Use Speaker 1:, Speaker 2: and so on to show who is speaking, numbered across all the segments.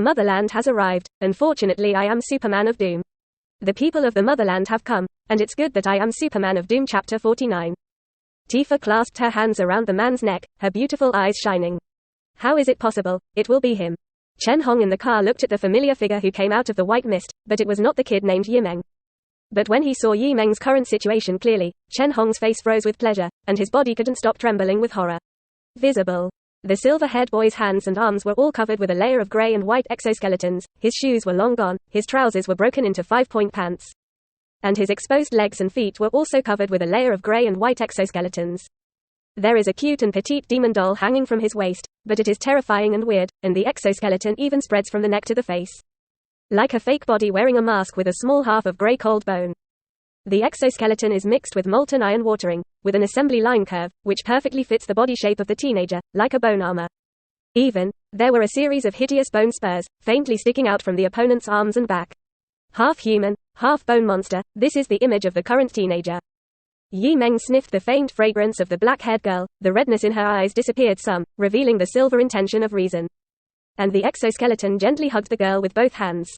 Speaker 1: Motherland has arrived. Unfortunately, I am Superman of Doom. The people of the Motherland have come, and it's good that I am Superman of Doom. Chapter 49. Tifa clasped her hands around the man's neck, her beautiful eyes shining. How is it possible? It will be him. Chen Hong in the car looked at the familiar figure who came out of the white mist, but it was not the kid named Yi Meng. But when he saw Yi Meng's current situation clearly, Chen Hong's face froze with pleasure, and his body couldn't stop trembling with horror. Visible. The silver-haired boy's hands and arms were all covered with a layer of grey and white exoskeletons, his shoes were long gone, his trousers were broken into 5-point pants. And his exposed legs and feet were also covered with a layer of grey and white exoskeletons. There is a cute and petite demon doll hanging from his waist, but it is terrifying and weird, and the exoskeleton even spreads from the neck to the face. Like a fake body wearing a mask with a small half of grey cold bone. The exoskeleton is mixed with molten iron watering, with an assembly line curve, which perfectly fits the body shape of the teenager, like a bone armor. Even, there were a series of hideous bone spurs, faintly sticking out from the opponent's arms and back. Half human, half bone monster, this is the image of the current teenager. Yi Meng sniffed the faint fragrance of the black-haired girl, the redness in her eyes disappeared some, revealing the silver intention of reason. And the exoskeleton gently hugged the girl with both hands.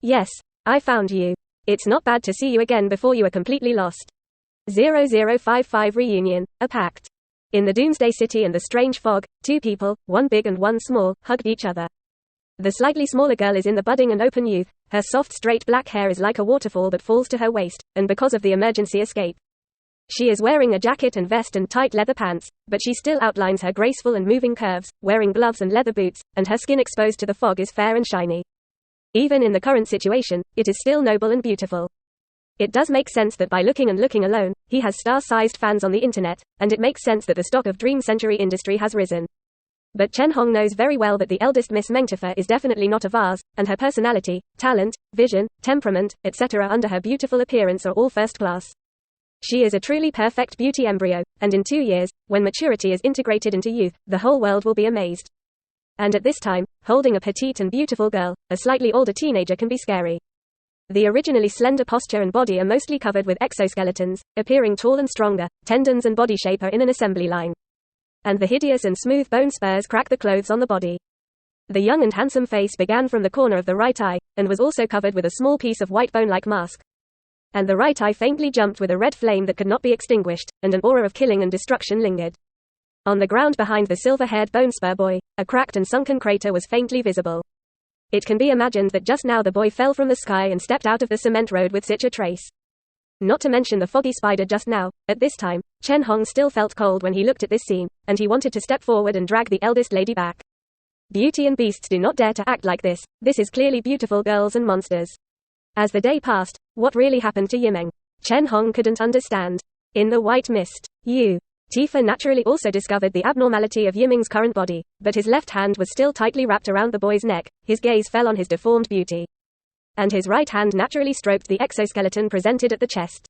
Speaker 1: Yes, I found you. It's not bad to see you again before you are completely lost. 0055 Reunion, a pact. In the Doomsday City and the strange fog, two people, one big and one small, hugged each other. The slightly smaller girl is in the budding and open youth, her soft straight black hair is like a waterfall that falls to her waist, and because of the emergency escape. She is wearing a jacket and vest and tight leather pants, but she still outlines her graceful and moving curves, wearing gloves and leather boots, and her skin exposed to the fog is fair and shiny. Even in the current situation, it is still noble and beautiful. It does make sense that by looking alone, he has star-sized fans on the internet, and it makes sense that the stock of Dream Century industry has risen. But Chen Hong knows very well that the eldest Miss Meng is definitely not a vase, and her personality, talent, vision, temperament, etc. under her beautiful appearance are all first class. She is a truly perfect beauty embryo, and in 2 years, when maturity is integrated into youth, the whole world will be amazed. And at this time, holding a petite and beautiful girl, a slightly older teenager can be scary. The originally slender posture and body are mostly covered with exoskeletons, appearing tall and stronger, tendons and body shape are in an assembly line. And the hideous and smooth bone spurs crack the clothes on the body. The young and handsome face began from the corner of the right eye, and was also covered with a small piece of white bone-like mask. And the right eye faintly jumped with a red flame that could not be extinguished, and an aura of killing and destruction lingered. On the ground behind the silver-haired bone spur boy, a cracked and sunken crater was faintly visible. It can be imagined that just now the boy fell from the sky and stepped out of the cement road with such a trace. Not to mention the foggy spider just now. At this time, Chen Hong still felt cold when he looked at this scene, and he wanted to step forward and drag the eldest lady back. Beauty and beasts do not dare to act like this. This is clearly beautiful girls and monsters. As the day passed, what really happened to Yi Meng? Chen Hong couldn't understand. In the white mist, Tifa naturally also discovered the abnormality of Yi Meng's current body, but his left hand was still tightly wrapped around the boy's neck, his gaze fell on his deformed beauty. And his right hand naturally stroked the exoskeleton presented at the chest.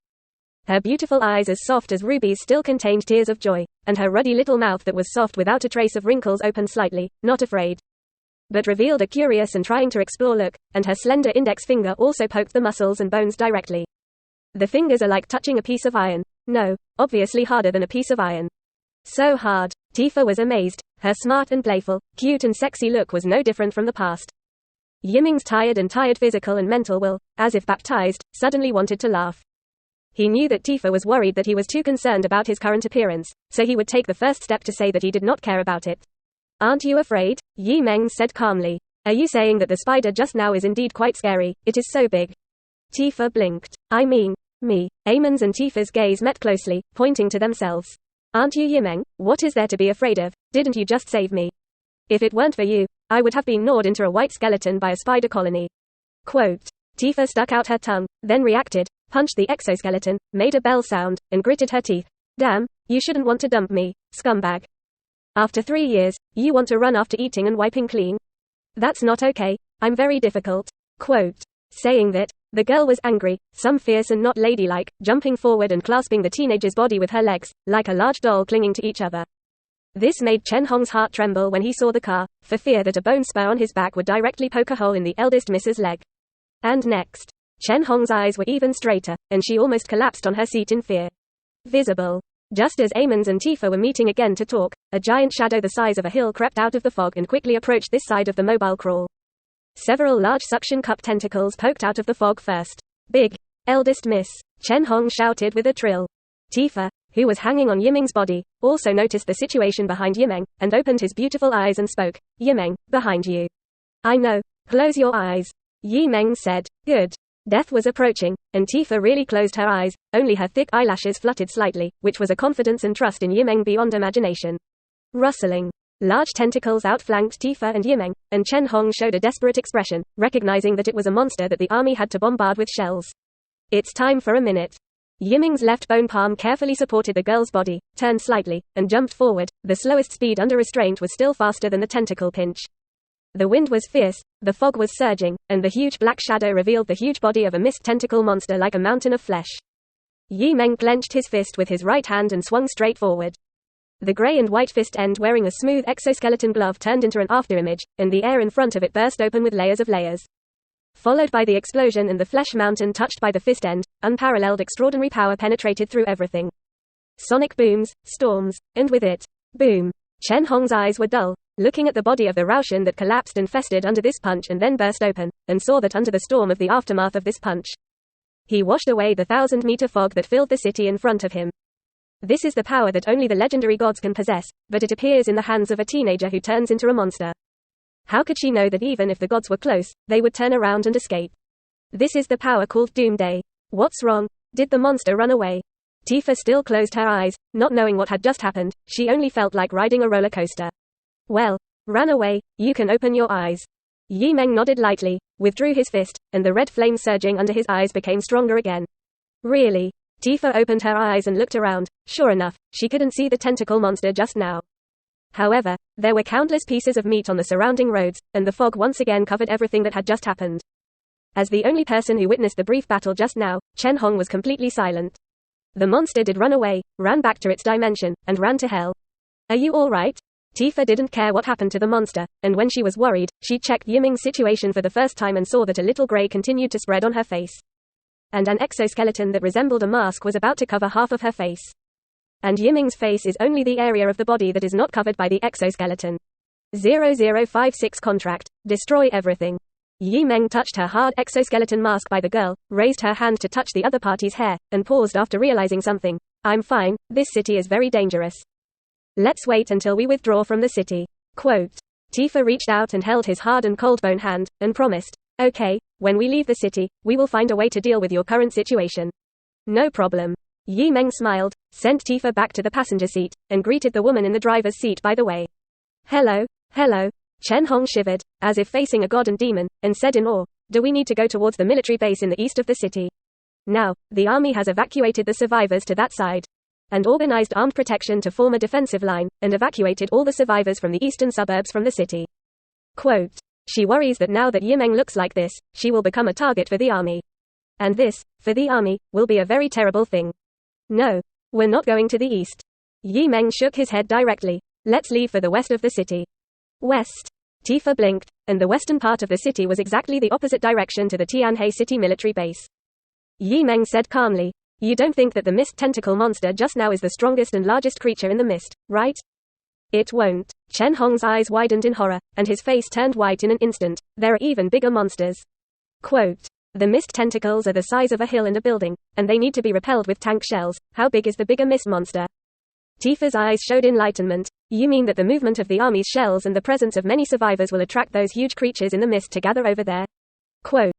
Speaker 1: Her beautiful eyes as soft as rubies still contained tears of joy, and her ruddy little mouth that was soft without a trace of wrinkles opened slightly, not afraid. But revealed a curious and trying to explore look, and her slender index finger also poked the muscles and bones directly. The fingers are like touching a piece of iron. No, obviously harder than a piece of iron. So hard. Tifa was amazed. Her smart and playful, cute and sexy look was no different from the past. Yi Meng's tired physical and mental will, as if baptized, suddenly wanted to laugh. He knew that Tifa was worried that he was too concerned about his current appearance, so he would take the first step to say that he did not care about it. Aren't you afraid? Yi Meng said calmly. Are you saying that the spider just now is indeed quite scary? It is so big. Tifa blinked. I mean, me. Amon's and Tifa's gaze met closely, pointing to themselves. Aren't you Yi Meng? What is there to be afraid of? Didn't you just save me? If it weren't for you, I would have been gnawed into a white skeleton by a spider colony. Quote. Tifa stuck out her tongue, then reacted, punched the exoskeleton, made a bell sound, and gritted her teeth. Damn, you shouldn't want to dump me, scumbag. After 3 years, you want to run after eating and wiping clean? That's not okay, I'm very difficult. Quote. Saying that, the girl was angry, some fierce and not ladylike, jumping forward and clasping the teenager's body with her legs, like a large doll clinging to each other. This made Chen Hong's heart tremble when he saw the car, for fear that a bone spur on his back would directly poke a hole in the eldest Mrs. leg. And next, Chen Hong's eyes were even straighter, and she almost collapsed on her seat in fear. Visible. Just as Amon's and Tifa were meeting again to talk, a giant shadow the size of a hill crept out of the fog and quickly approached this side of the mobile crawl. Several large suction cup tentacles poked out of the fog first. Big. Eldest miss, Chen Hong shouted with a trill. Tifa, who was hanging on Yimeng's body, also noticed the situation behind Yimeng, and opened his beautiful eyes and spoke. Yimeng, behind you. I know. Close your eyes. Yimeng said. Good. Death was approaching, and Tifa really closed her eyes, only her thick eyelashes fluttered slightly, which was a confidence and trust in Yimeng beyond imagination. Rustling. Large tentacles outflanked Tifa and Yimeng, and Chen Hong showed a desperate expression, recognizing that it was a monster that the army had to bombard with shells. It's time for a minute. Yimeng's left bone palm carefully supported the girl's body, turned slightly, and jumped forward. The slowest speed under restraint was still faster than the tentacle pinch. The wind was fierce, the fog was surging, and the huge black shadow revealed the huge body of a mist tentacle monster like a mountain of flesh. Yimeng clenched his fist with his right hand and swung straight forward. The grey and white fist end wearing a smooth exoskeleton glove turned into an afterimage, and the air in front of it burst open with layers of layers. Followed by the explosion and the flesh mountain touched by the fist end, unparalleled extraordinary power penetrated through everything. Sonic booms, storms, and with it, boom. Chen Hong's eyes were dull, looking at the body of the Raoshan that collapsed and festered under this punch and then burst open, and saw that under the storm of the aftermath of this punch, he washed away the 1,000-meter fog that filled the city in front of him. This is the power that only the legendary gods can possess, but it appears in the hands of a teenager who turns into a monster. How could she know that even if the gods were close, they would turn around and escape? This is the power called Doomsday. What's wrong? Did the monster run away? Tifa still closed her eyes, not knowing what had just happened. She only felt like riding a roller coaster. Well, ran away, you can open your eyes. Yimeng nodded lightly, withdrew his fist, and the red flame surging under his eyes became stronger again. Really? Tifa opened her eyes and looked around. Sure enough, she couldn't see the tentacle monster just now. However, there were countless pieces of meat on the surrounding roads, and the fog once again covered everything that had just happened. As the only person who witnessed the brief battle just now, Chen Hong was completely silent. The monster did run away, ran back to its dimension, and ran to hell. Are you alright? Tifa didn't care what happened to the monster, and when she was worried, she checked Yimeng's situation for the first time and saw that a little grey continued to spread on her face. And an exoskeleton that resembled a mask was about to cover half of her face. And Yimeng's face is only the area of the body that is not covered by the exoskeleton. 0056 contract. Destroy everything. Yimeng touched her hard exoskeleton mask by the girl, raised her hand to touch the other party's hair, and paused after realizing something. I'm fine, this city is very dangerous. Let's wait until we withdraw from the city. Quote. Tifa reached out and held his hard and cold bone hand, and promised. Okay, when we leave the city, we will find a way to deal with your current situation. No problem. Yimeng smiled, sent Tifa back to the passenger seat, and greeted the woman in the driver's seat by the way. Hello, hello. Chen Hong shivered, as if facing a god and demon, and said in awe, do we need to go towards the military base in the east of the city? Now, the army has evacuated the survivors to that side, and organized armed protection to form a defensive line, and evacuated all the survivors from the eastern suburbs from the city. Quote. She worries that now that Yimeng looks like this, she will become a target for the army. And this, for the army, will be a very terrible thing. No, we're not going to the east. Yimeng shook his head directly. Let's leave for the west of the city. West. Tifa blinked, and the western part of the city was exactly the opposite direction to the Tianhe city military base. Yimeng said calmly, you don't think that the mist tentacle monster just now is the strongest and largest creature in the mist, right? It won't. Chen Hong's eyes widened in horror, and his face turned white in an instant. There are even bigger monsters. Quote. The mist tentacles are the size of a hill and a building, and they need to be repelled with tank shells. How big is the bigger mist monster? Tifa's eyes showed enlightenment. You mean that the movement of the army's shells and the presence of many survivors will attract those huge creatures in the mist to gather over there? Quote.